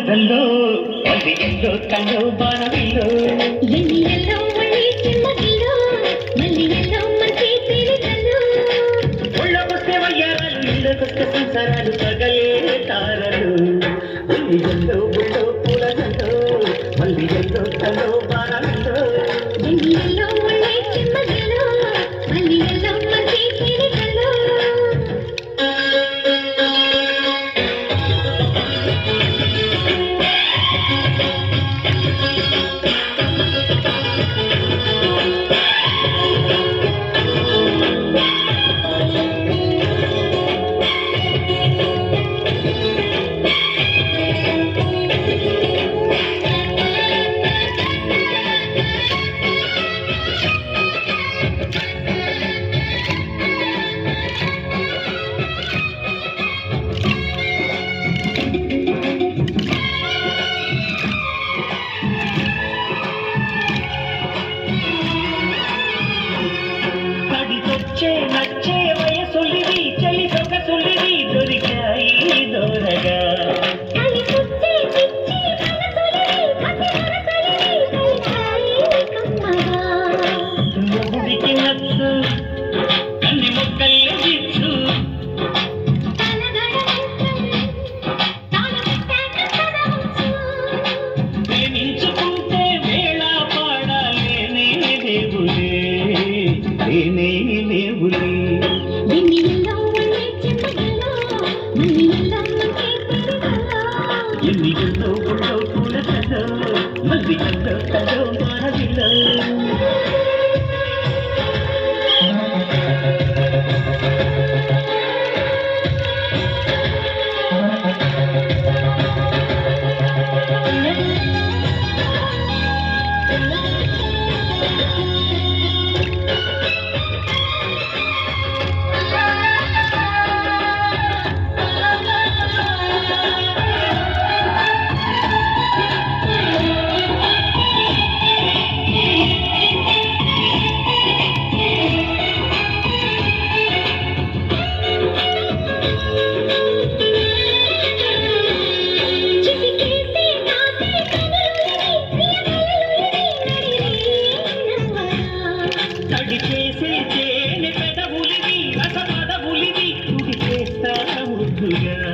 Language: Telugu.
పూలదల్లో మల్లియల్లో తల్లో బాణవిల్లో ఎన్నియల్లో మళ్ళీ చిమ్మగిల్లో మల్లియల్లో మంచి తేలికల్లో ఒళ్ళకొస్తే వయ్యారాలు ఇళ్ళకొస్తే సంసారాలు పగలే తారలు మల్లియల్లో బుల్లో పూలదల్లో మల్లియల్లో తల్లో బాణవిల్లో ఎన్నియల్లో మళ్ళీ చిమ్మగిల్లో మల్లియల్లో మంచి తేలికల్లో నచ్చే వయసొల్లివి చలి సొగసొల్లివి దొరికాయి దూరగా కలిసొచ్చే పిచ్చి మనసొలివి కసి మనసొలివి కలిసాయి కమ్మగా మొగుడికి నచ్చు అన్ని మొక్కల్ని దిచ్చు ప్రేమించుకుంటే వేళ పాడాలేనే దేవులే లేనే లేవులే ఎన్నియల్లో మళ్ళీ చిమ్మగిల్లో మల్లియల్లో మంచి తేలికల్లో ఎన్నియల్లో గుళ్ళో పూలదల్లో మల్లియల్లో తల్లో బాణవిల్లో చిటికేసి నాసి తడి చేసే తేనె పెదవులివి రస పదవులివి తుడి చేస్తా ముద్దుగా